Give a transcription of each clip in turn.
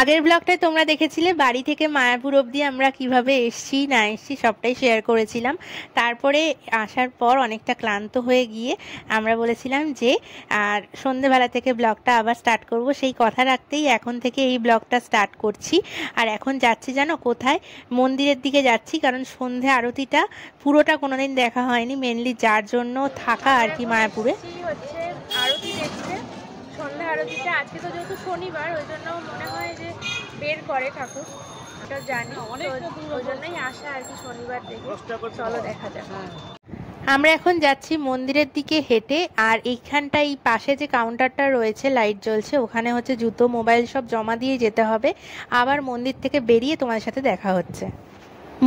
আগের ব্লগটায় তোমরা দেখেছিলে বাড়ি থেকে মায়াপুর অবধি আমরা কিভাবে এসছি না এসছি সবটাই শেয়ার করেছিলাম। তারপরে আসার পর অনেকটা ক্লান্ত হয়ে গিয়ে আমরা বলেছিলাম যে আর সন্ধেবেলা থেকে ব্লগটা আবার স্টার্ট করব। সেই কথা রাখতেই এখন থেকে এই ব্লগটা স্টার্ট করছি। আর এখন যাচ্ছি জানো কোথায়? মন্দিরের দিকে যাচ্ছি, কারণ সন্ধে আরতিটা পুরোটা কোনোদিন দেখা হয়নি, মেনলি যার জন্য থাকা আর কি মায়াপুরে। হচ্ছে আরতি দেখতে, সন্ধ্যা আরতিটা আজকে তো যেহেতু শনিবার ওই জন্য মনে হয় যে বের করে ঠাকুর, ওটা জানি, ওই জন্যই আসা আর কি শনিবার দেখে। চলো দেখা যাক। আমরা এখন যাচ্ছি মন্দিরের দিকে হেঁটে, আর এইখানটা এই পাশে যে কাউন্টারটা রয়েছে লাইট জ্বলছে, ওখানে হচ্ছে জুতো মোবাইল সব জমা দিয়ে যেতে হবে। আবার মন্দির থেকে বেরিয়ে তোমাদের সাথে দেখা হচ্ছে।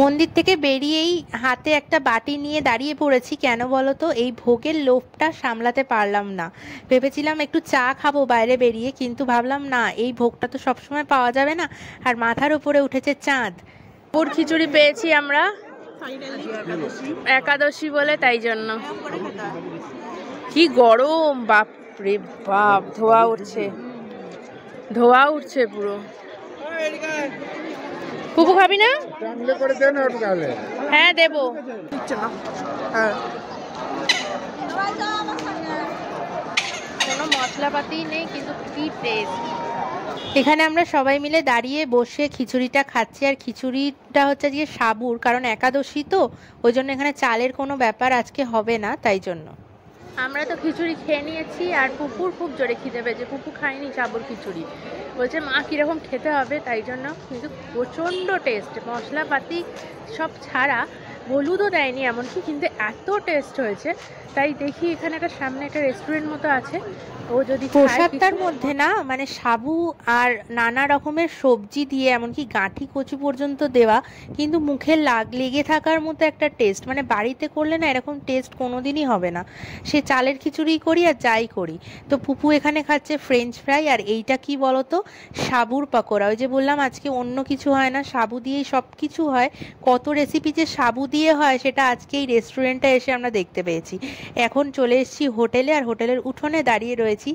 মন্দির থেকে বেরিয়েই হাতে একটা বাটি নিয়ে দাঁড়িয়ে পড়েছি। কেন বলো তো? এই ভোগের লোভটা সামলাতে পারলাম না। ভেবেছিলাম একটু চা খাবো বাইরে বেরিয়ে, কিন্তু ভাবলাম না, এই ভোগটা তো সবসময় পাওয়া যাবে না, আর মাথার উপরে উঠেছে চাঁদ। পুর খিচুড়ি পেয়েছি আমরা একাদশী বলে, তাই জন্য। কি গরম, বাপ রে বাপ, ধোয়া উঠছে, ধোয়া উঠছে পুরো। পুপু খাবি না? হ্যাঁ দেবো। কোনো মশলাপাতি নেই, কিন্তু কি টেস্ট। এখানে আমরা সবাই মিলে দাঁড়িয়ে বসে খিচুড়িটা খাচ্ছি, আর খিচুড়িটা হচ্ছে আজকে সাবুর, কারণ একাদশী তো, ওই জন্য এখানে চালের কোনো ব্যাপার আজকে হবে না, তাই জন্য। আমরা তো খিচুড়ি খেয়ে নিয়েছি, আর পুপুর খুব জোরে খিদে পেয়েছে। পুপু খায়নি সাবুর খিচুড়ি, বলছে মা কীরকম খেতে হবে, তাই জন্য। কিন্তু প্রচণ্ড টেস্ট, মশলাপাতি সব ছাড়া, হলুদও দেয়নি এমনকি, কিন্তু এত টেস্ট হয়েছে। তাই দেখি এখানে একটা সামনে একটা রেস্টুরেন্ট মতো আছে, ও যদি প্রসাদটার মধ্যে না মানে সাবু আর নানা রকমের সবজি দিয়ে, এমনকি গাঁঠি কচু পর্যন্ত দেওয়া, কিন্তু মুখে লেগে থাকার মতো একটা টেস্ট, মানে বাড়িতে করলে না এরকম টেস্ট কোনোদিনই হবে না। সে চালের খিচুড়ি করি আর যাই করি। তো পুপু এখানে খাচ্ছে ফ্রেঞ্চ ফ্রাই, আর এইটা কি বলতো, সাবুর পাকোড়া। ওই যে বললাম আজকে অন্য কিছু হয় না, সাবু দিয়েই সব কিছু হয়। কত রেসিপি যে সাবু দিয়ে হয় সেটা আজকে এই রেস্টুরেন্টে এসে আমরা দেখতে পেয়েছি। এখন চলে এসেছি হোটেলে, আর হোটেলের উঠোনে দাঁড়িয়ে রয়েছি।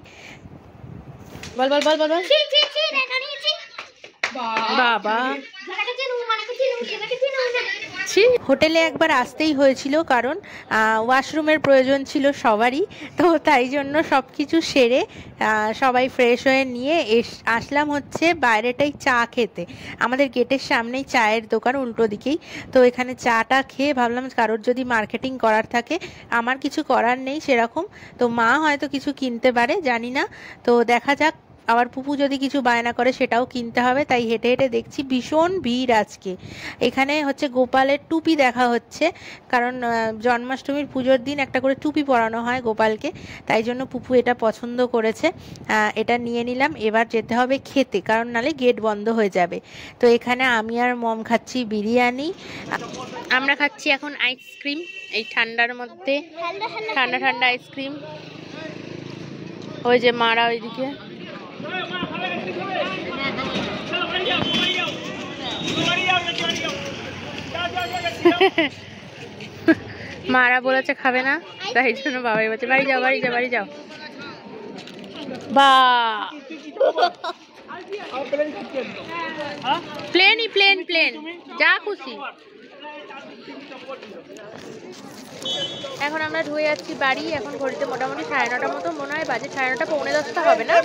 বল বল বল বল বল। বাবা, হোটেলে একবার আসতেই হয়েছিল, কারণ ওয়াশরুমের প্রয়োজন ছিল সবারই, তো তাই জন্য সব কিছু সেরে সবাই ফ্রেশ হয়ে নিয়ে আসলাম হচ্ছে বাইরেটাই চা খেতে। আমাদের গেটের সামনেই চায়ের দোকান, উল্টো দিকেই। তো এখানে চাটা খেয়ে ভাবলাম কারোর যদি মার্কেটিং করার থাকে, আমার কিছু করার নেই সেরকম, তো মা হয়তো কিছু কিনতে পারে, জানি না। তো দেখা যাক, আবার পুপু যদি কিছু বায়না করে সেটাও কিনতে হবে। তাই হেঁটে হেঁটে দেখছি ভীষণ ভিড় আজকে। এখানে হচ্ছে গোপালের টুপি দেখা হচ্ছে, কারণ জন্মাষ্টমীর পুজোর দিন একটা করে টুপি পরানো হয় গোপালকে, তাই জন্য পুপু এটা পছন্দ করেছে। এটা নিয়ে নিলাম। এবার যেতে হবে খেতে, কারণ নালে গেট বন্ধ হয়ে যাবে। তো এখানে আমি আর মম খাচ্ছি বিরিয়ানি, আমরা খাচ্ছি এখন আইসক্রিম এই ঠান্ডার মধ্যে, ঠান্ডা ঠান্ডা আইসক্রিম। ওই যে মারা ওইদিকে। মারা বলেছে খাবে না, তাই জন্য বাবাই বলছে বাড়ি যাও বাড়ি যাও বাড়ি যাও। বা প্লেনই প্লেন প্লেন, যা খুশি। এখন আমরা ঢুকে যাচ্ছি বাড়ি। এখন ঘড়িতে মোটামুটি 9:30 মতো মনে হয় বাজে, 9:30 পৌনে 10টা হবে না,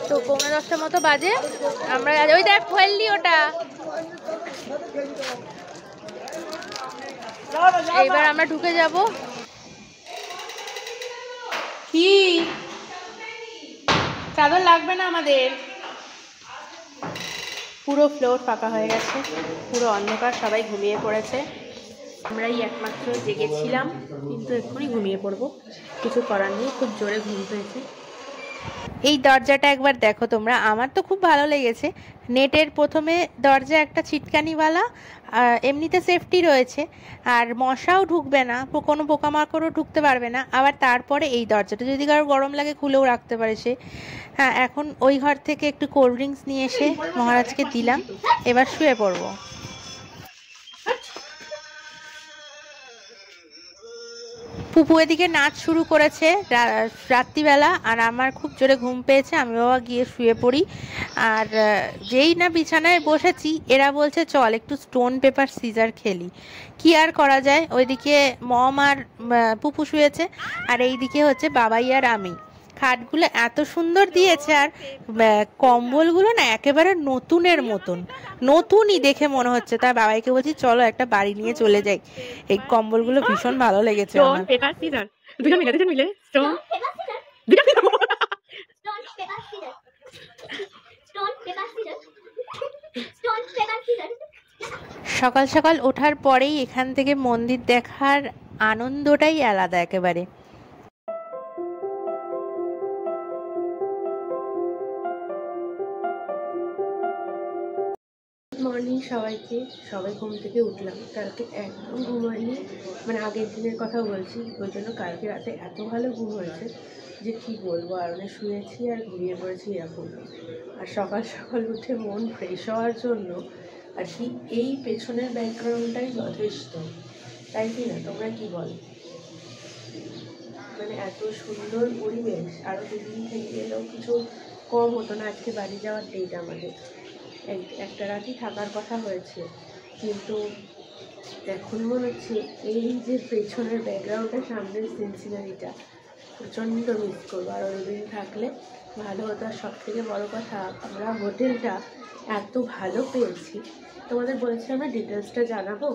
তো পৌনে 10টা মতো বাজে। আমরা ওই দেখ ফেললি ওটা। এইবার আমরা ঢুকে যাব। কি চাদর লাগবে না আমাদের? পুরো ফ্লোর ফাঁকা হয়ে গেছে, পুরো অন্ধকার, সবাই ঘুমিয়ে পড়েছে। আমরাই একমাত্র জেগেছিলাম, কিন্তু এক্ষুনি ঘুমিয়ে পড়বো, কিছু করার নেই, খুব জোরে ঘুম পেয়েছে। এই দরজাটা একবার দেখো তোমরা, আমার তো খুব ভালো লেগেছে। নেটের প্রথমে দরজা একটা ছিটকানিওয়ালা, এমনিতে সেফটি রয়েছে, আর মশাও ঢুকবে না, কোনো পোকামাকড়ও ঢুকতে পারবে না। আবার তারপরে এই দরজাটা যদি কারো গরম লাগে খুলেও রাখতে পারে সে। হ্যাঁ, এখন ওই ঘর থেকে একটু কোল্ড ড্রিঙ্কস নিয়ে এসে মহারাজকে দিলাম। এবার শুয়ে পড়বো। পুপু এদিকে নাচ শুরু করেছে রাত্রিবেলা, আর আমার খুব জোরে ঘুম পেয়েছে, আমি বাবা গিয়ে শুয়ে পড়ি। আর যেই না বিছানায় বসেছি এরা বলছে চল একটু স্টোন পেপার সিজার খেলি। কি আর করা যায়, ওইদিকে মম আর পুপু শুয়েছে, আর এইদিকে হচ্ছে বাবাই আর আমি। খাটগুলো এত সুন্দর দিয়েছে, আর কম্বলগুলো না একেবারে নতুনের মতন, নতুনই দেখে মনে হচ্ছে। তার বাবাইকে বলছি চলো একটা বাড়ি নিয়ে চলে যাই, এই কম্বলগুলো ভীষণ ভালো লেগেছে আমার। সকাল সকাল ওঠার পরেই এখান থেকে মন্দির দেখার আনন্দটাই আলাদা একেবারে। মর্নিং সবাইকে, সবাই ঘুম থেকে উঠলাম। কালকে একদম ঘুম হয়নি, মানে আগের দিনের কথা বলছি, ওই জন্য কালকে রাতে এত ভালো ঘুম হয়েছে যে কি বলবো। আর মানে শুয়েছি আর ঘুমিয়ে পড়েছি এরকম। আর সকাল সকাল উঠে মন ফ্রেশ হওয়ার জন্য আর কি এই পেছনের ব্যাকগ্রাউন্ডটাই যথেষ্ট, তাই কি না? তোমরা কি বলো? মানে এত সুন্দর পরিবেশ, আরও দুদিন থেকে গেলেও কিছু কম হতো না। আজকে বাড়ি যাওয়ার ডেট আমাদের, একটা রাতই থাকার কথা হয়েছে, কিন্তু এখন মনে হচ্ছে এই যে পেছনের ব্যাকগ্রাউন্ডটা, সামনের সিনারিটা প্রচণ্ড মিস করবো। আর ওই দিন থাকলে ভালো হতো। আর সব থেকে বড়ো কথা, আমরা হোটেলটা এত ভালো পেয়েছি, তোমাদের বলেছিলাম আমরা ডিটেলসটা জানাবো।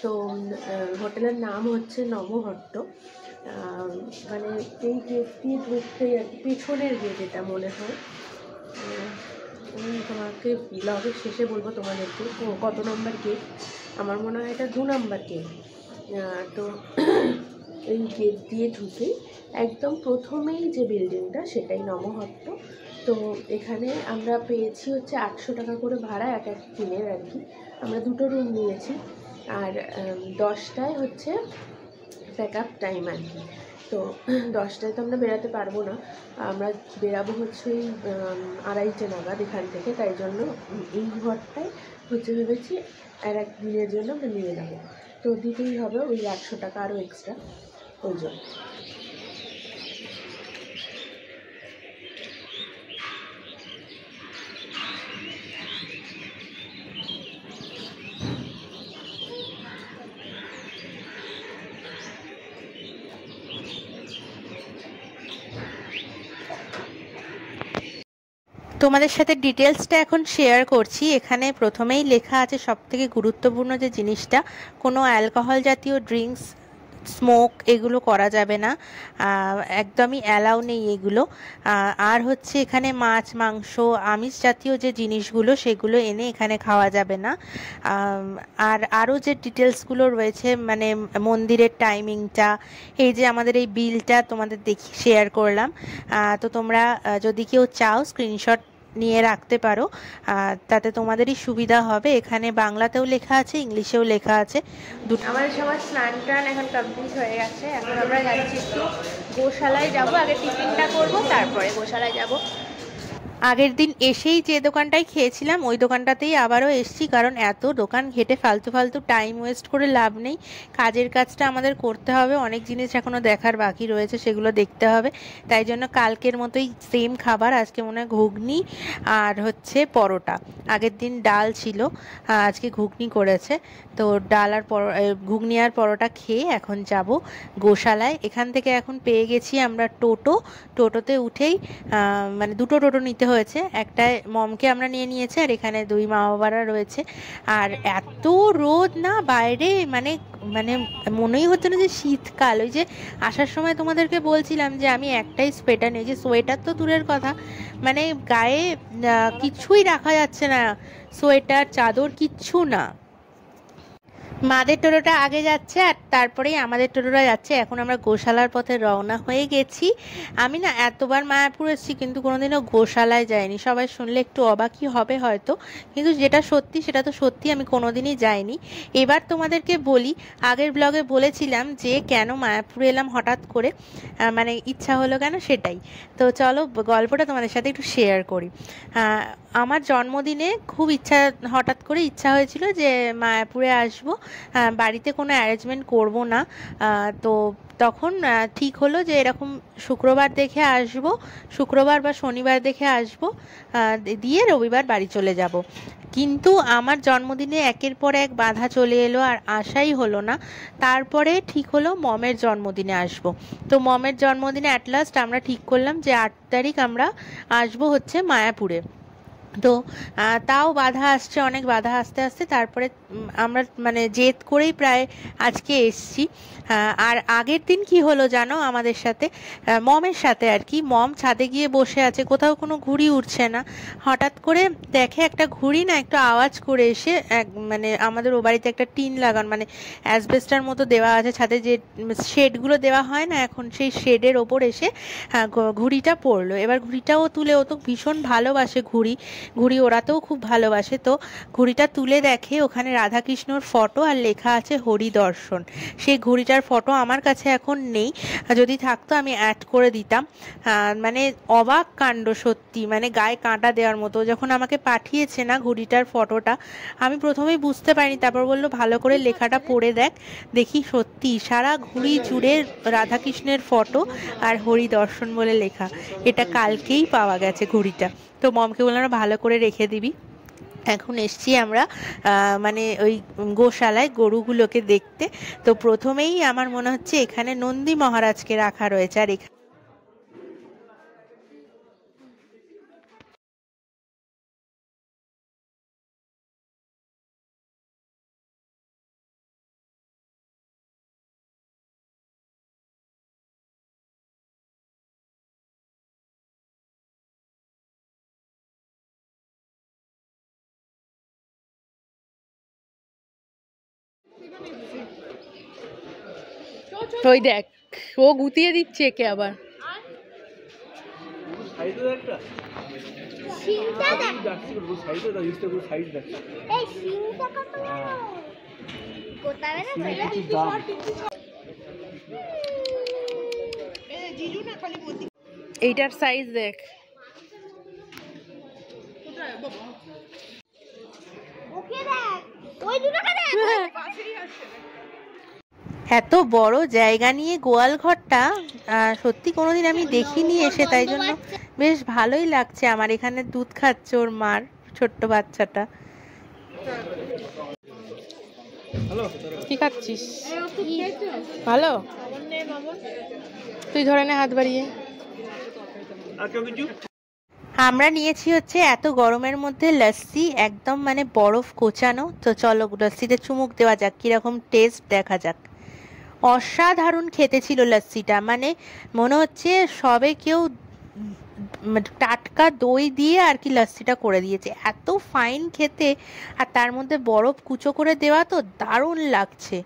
তো হোটেলের নাম হচ্ছে নমহট্ট। মানে এই গেট দিয়ে ঢুকতেই আর কি, পেছনের গেট এটা মনে হয়। আমি তোমাকে ব্লগের শেষে বলবো তোমাদেরকে কত নম্বর গেট। আমার মনে হয় এটা 2 নম্বর গেট। তো এই গেট দিয়ে ঢুকেই একদম প্রথমেই যে বিল্ডিংটা সেটাই নমহট্ট। তো এখানে আমরা পেয়েছি হচ্ছে 800 টাকা করে ভাড়া এক এক দিনের আর কি। আমরা 2টো রুম নিয়েছি, আর 10টায় হচ্ছে প্যাক আপ টাইম আর কি। তো 10টায় তো আমরা বেরাতে পারবো না, আমরা বেরাবো হচ্ছে ওই 2:30টে নাগাদ এখান থেকে। তাই জন্য এই ঘরটায় হচ্ছে ভেবেছি আর এক দিনের জন্য আমরা নিয়ে যাবো। তো দিতেই হবে ওই 100 টাকা আরও এক্সট্রা, ওই জন্য। তোমাদের সাথে ডিটেলসটা এখন শেয়ার করছি। এখানে প্রথমেই লেখা আছে সবথেকে গুরুত্বপূর্ণ যে জিনিসটা, কোনো অ্যালকোহল জাতীয় ড্রিঙ্কস, স্মোক এগুলো করা যাবে না, একদমই অ্যালাউ নেই এগুলো। আর হচ্ছে এখানে মাছ মাংস আমিষ জাতীয় যে জিনিসগুলো সেগুলো এনে এখানে খাওয়া যাবে না। আর আরও যে ডিটেলসগুলো রয়েছে, মানে মন্দিরের টাইমিংটা, এই যে আমাদের এই বিলটা তোমাদের দেখি শেয়ার করলাম। তো তোমরা যদি কেউ চাও স্ক্রিনশট নিয়ে রাখতে পারো, তাতে তোমাদেরই সুবিধা হবে। এখানে বাংলাতেও লেখা আছে, ইংলিশেও লেখা আছে দুটো। আমাদের সবার স্নান টান এখন কমপ্লিট হয়ে গেছে। এখন আমরা যাচ্ছি একটু গোশালায় যাব, আগে টিফিনটা করব তারপরে গোশালায় যাব। আগের দিন এসেই যে দোকানটায় খেয়েছিলাম ওই দোকানটাতেই আবারও এসছি, কারণ এত দোকান ঘেটে ফালতু ফালতু টাইম ওয়েস্ট করে লাভ নেই। কাজের কাজটা আমাদের করতে হবে, অনেক জিনিস এখনও দেখার বাকি রয়েছে, সেগুলো দেখতে হবে। তাই জন্য কালকের মতোই সেম খাবার, আজকে মনে হয় ঘুগনি আর হচ্ছে পরোটা। আগের দিন ডাল ছিল, আজকে ঘুগনি করেছে। তো ডাল আর ঘুগনি আর পরোটা খেয়ে এখন যাব গোশালায়। এখান থেকে এখন পেয়ে গেছি আমরা টোটোতে উঠেই, মানে 2টো টোটো নিতে হয়েছে, একটায় মমকে আমরা নিয়েছি, আর এখানে 2 মা বাবারা রয়েছে। আর এত রোদ না বাইরে, মানে মানে মনেই হচ্ছে না যে শীতকাল। ওই যে আসার সময় তোমাদেরকে বলছিলাম যে আমি একটাই সোয়েটার নিয়েছি, সোয়েটার তো দূরের কথা, মানে গায়ে কিছুই রাখা যাচ্ছে না, সোয়েটার চাদর কিচ্ছু না। মাদের টোটোটা আগে যাচ্ছে আর তারপরেই আমাদের টোটোটা যাচ্ছে। এখন আমরা গোশালার পথে রওনা হয়ে গেছি। আমি না এতবার মায়াপুর এসেছি কিন্তু কোনোদিনও গোশালায় যাইনি। সবাই শুনলে একটু অবাকই হবে হয়তো, কিন্তু যেটা সত্যি সেটা তো সত্যি, আমি কোনোদিনই যাইনি। এবার তোমাদেরকে বলি, আগের ব্লগে বলেছিলাম যে কেন মায়াপুরে এলাম হঠাৎ করে, মানে ইচ্ছা হলো কেন সেটাই। তো চলো গল্পটা তোমাদের সাথে একটু শেয়ার করি। আমার জন্মদিনে খুব হঠাৎ করে ইচ্ছা হয়েছিল যে মায়াপুরে আসবো, বাড়িতে কোনো অ্যারেঞ্জমেন্ট করব না। তো তখন ঠিক হলো যে এরকম শুক্রবার দেখে আসব, শুক্রবার বা শনিবার দেখে আসব, দিয়ে রবিবার বাড়ি চলে যাব। কিন্তু আমার জন্মদিনে একের পর এক বাধা চলে এলো, আর আসাই হলো না। তারপরে ঠিক হলো মমের জন্মদিনে আসব। তো মমের জন্মদিনে অ্যাট লাস্ট আমরা ঠিক করলাম যে 8 তারিখ আমরা আসব হচ্ছে মায়াপুরে। তো তাও বাধা আসছে, অনেক বাধা আসতে আসতে তারপরে আমরা মানে জেদ করেই প্রায় আজকে এসছি। আর আগের দিন কি হলো জানো আমাদের সাথে, মমের সাথে আর কি, মম ছাদে গিয়ে বসে আছে, কোথাও কোনো ঘুড়ি উঠছে না। হঠাৎ করে দেখে একটা ঘুড়ি না একটু আওয়াজ করে এসে মানে আমাদের ও বাড়িতে একটা টিন লাগানো, মানে অ্যাসবেস্টার মতো দেওয়া আছে ছাদে, যে শেডগুলো দেওয়া হয় না এখন, সেই শেডের ওপর এসে ঘুড়িটা পড়লো। এবার ঘুড়িটাও তুলে, ও তো ভীষণ ভালোবাসে ঘুড়ি ওড়াতেও খুব ভালোবাসে। তো ঘুড়িটা তুলে দেখে ওখানে রাধাকৃষ্ণর ফটো আর লেখা আছে হরিদর্শন। সেই ঘুড়িটার ফটো আমার কাছে এখন নেই, যদি থাকতো আমি অ্যাড করে দিতাম। মানে অবাক কাণ্ড সত্যি, মানে গায়ে কাঁটা দেওয়ার মতো। যখন আমাকে পাঠিয়েছে না ঘুড়িটার ফটোটা, আমি প্রথমেই বুঝতে পারিনি, তারপর বললো ভালো করে লেখাটা পড়ে দেখ। দেখি সত্যি সারা ঘুড়ি জুড়ে রাধাকৃষ্ণের ফটো আর হরিদর্শন বলে লেখা। এটা কালকেই পাওয়া গেছে ঘুড়িটা। তো মমকে বললাম ভালো করে রেখে দিবি। এখন এসছি আমরা মানে ওই গোশালায় গরুগুলোকে দেখতে। তো প্রথমেই আমার মনে হচ্ছে এখানে নন্দী মহারাজকে রাখা রয়েছে, আর এখানে ওই দেখ ও গুতিয়ে দিচ্ছে একে আবার। এইটার সাইজ দেখ। এত বড় জায়গা নিয়ে গোয়াল ঘরটা সত্যি কোনোদিন আমি দেখিনি এসে, তাই জন্য বেশ ভালোই লাগছে আমার। এখানে দুধ খাচ্ছে ওর মার ছোট্ট বাচ্চাটা। কি খাচ্ছিস? ভালো, তুই ধরে নে হাত বাড়িয়ে। আমরা নিয়েছি হচ্ছে এত গরমের মধ্যে লস্যি, একদম মানে বরফ কোচানো। তো চলো লস্যিতে চুমুক দেওয়া যাক, কিরকম টেস্ট দেখা যাক। অসাধারণ খেতে ছিল লস্যিটা, মানে মনে হচ্ছে সবে কেউ টাটকা দই দিয়ে আর কি লস্যিটা করে দিয়েছে, এত ফাইন খেতে। আর তার মধ্যে বরফ কুচো করে দেওয়া, তো দারুণ লাগছে।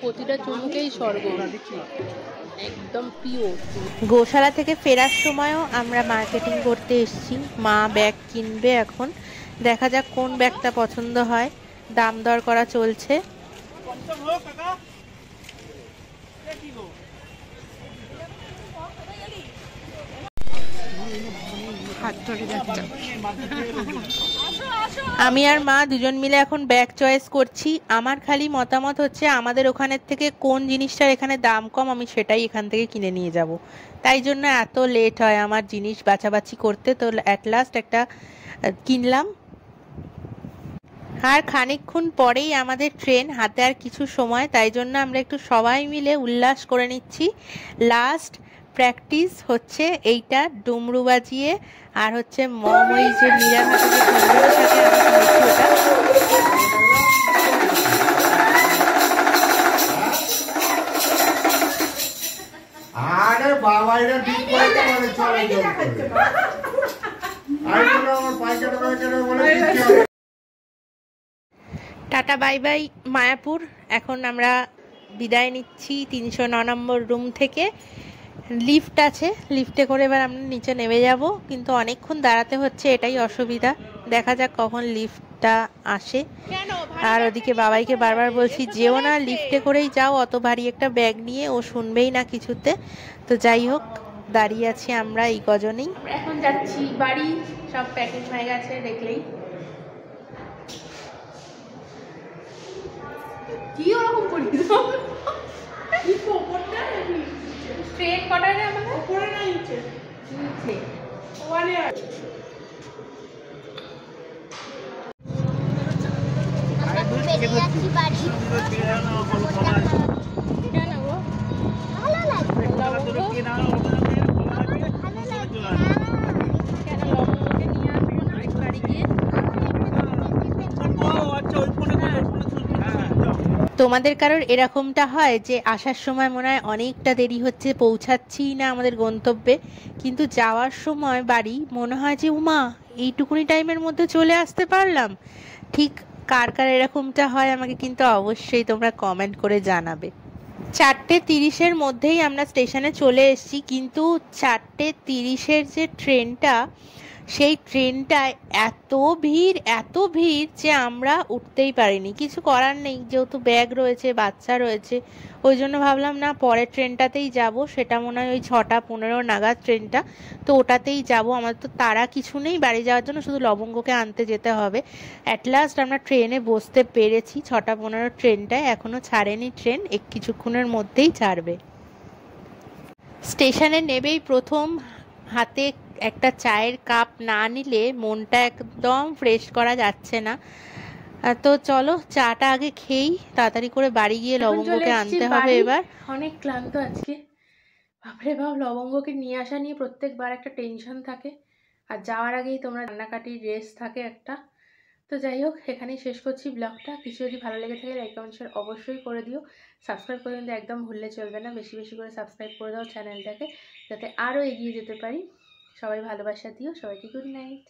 প্রতিটা চুমুকেই স্বর্গ, একদম পিওর। গোশালা থেকে ফেরার সময়ও আমরা মার্কেটিং করতে এসেছি, মা ব্যাগ কিনবে এখন। দেখা যাক কোন ব্যাগটা পছন্দ হয়, দাম দর করা চলছে। আমি আর মা দুজন মিলে এখন ব্যাগ চয়েস করছি। আমার খালি মতামত হচ্ছে আমাদের ওখানের থেকে কোন জিনিসটার এখানে দাম কম, আমি সেটাই এখান থেকে কিনে নিয়ে যাব। তাই জন্য এত লেট হয় আমার জিনিস বাছাবাছি করতে। তো অ্যাট লাস্ট একটা কিনলাম। আর খানিকক্ষণ পরেই আমাদের ট্রেন, হাতে আর কিছু সময়, তাই জন্য আমরা একটু সবাই মিলে উল্লাস করে নিচ্ছি। লাস্ট প্র্যাকটিস হচ্ছে এইটা, ডুমরু বাজিয়ে। আর হচ্ছে মম ওই যে মীরার হাতে যে ডুমরুটা থাকে ওটা। আরে বাবা এটা ঠিক করে মানে চলে যাবে। আরে আমার পায়খানা বলে দিচ্ছি। Tata bye bye Mayapur. এখন আমরা বিদায় নিচ্ছি 309 নম্বর রুম থেকে। লিফট আছে, লিফটে করে এবার আমরা নিচে নেমে যাব, কিন্তু অনেকক্ষণ দাঁড়াতে হচ্ছে, এটাই অসুবিধা। দেখা যাক কখন লিফটটা আসে। আর ওদিকে বাবাইকে বারবার বলছি যেও না, লিফটে করেই যাও, অত ভারী একটা ব্যাগ নিয়ে। ও শুনবেই না কিছুতে। তো যাই হোক, দাঁড়িয়ে আছি আমরা এই কজনেই। এখন যাচ্ছি বাড়ি, সব প্যাকিং হয়ে গেছে দেখলেই। কি ওরকম করি ট্রেন কটায় না আমাদের উপরে না নিচে? নিচে ওখানে আছে। তোমাদের কারোর এরকমটা হয় যে আসার সময় মনে হয় অনেকটা দেরি হচ্ছে, পৌঁছাচ্ছি না আমাদের গন্তব্যে, কিন্তু যাওয়ার সময় বাড়ি মনে হয় যে উমা এইটুকুনি টাইমের মধ্যে চলে আসতে পারলাম? ঠিক কার কার এরকমটা হয় আমাকে কিন্তু অবশ্যই তোমরা কমেন্ট করে জানাবে। 4:30-এর মধ্যেই আমরা স্টেশনে চলে এসেছি, কিন্তু 4:30-এর যে ট্রেনটা, সেই ট্রেনটায় এত ভিড় যে আমরা উঠতেই পারিনি। কিছু করার নেই, যেহেতু ব্যাগ রয়েছে, বাচ্চা রয়েছে, ওই জন্য ভাবলাম না পরের ট্রেনটাতেই যাব। সেটা মনে হয় ওই 6:15 নাগাদ ট্রেনটা, তো ওটাতেই যাব। আমার তো তাড়া কিছু নেই বাড়ি যাওয়ার জন্য, শুধু লবঙ্গকে আনতে যেতে হবে। অ্যাট লাস্ট আমরা ট্রেনে বসতে পেরেছি 6:15 ট্রেনটায়। এখনও ছাড়েনি ট্রেন, কিছুক্ষণের মধ্যেই ছাড়বে। স্টেশনে নেবেই প্রথম হাতে একটা চায়ের কাপ না নিলে মনটা একদম ফ্রেশ করা যাচ্ছে না। তো চলো চাটা আগে খেয়েই তাড়াতাড়ি করে বাড়ি গিয়ে লবঙ্গকে আনতে হবে। এবার অনেক ক্লান্ত আজকে, বাপরে বাপ, লবঙ্গকে নিয়ে আসা নিয়ে প্রত্যেকবার একটা টেনশন থাকে, আর যাওয়ার আগেই তোমরা রান্নাকাটির রেস থাকে একটা। তো যাই হোক, এখানেই শেষ করছি ব্লগটা। কিছু যদি ভালো লেগে থাকে লাইক কমেন্ট শেয়ার অবশ্যই করে দিও। সাবস্ক্রাইব করে কিন্তু একদম ভুললে চলবে না, বেশি বেশি করে সাবস্ক্রাইব করে দাও চ্যানেলটাকে, যাতে আরও এগিয়ে যেতে পারি। সবাই ভালোবাসা দিও, সবাইকে গুড নাইট।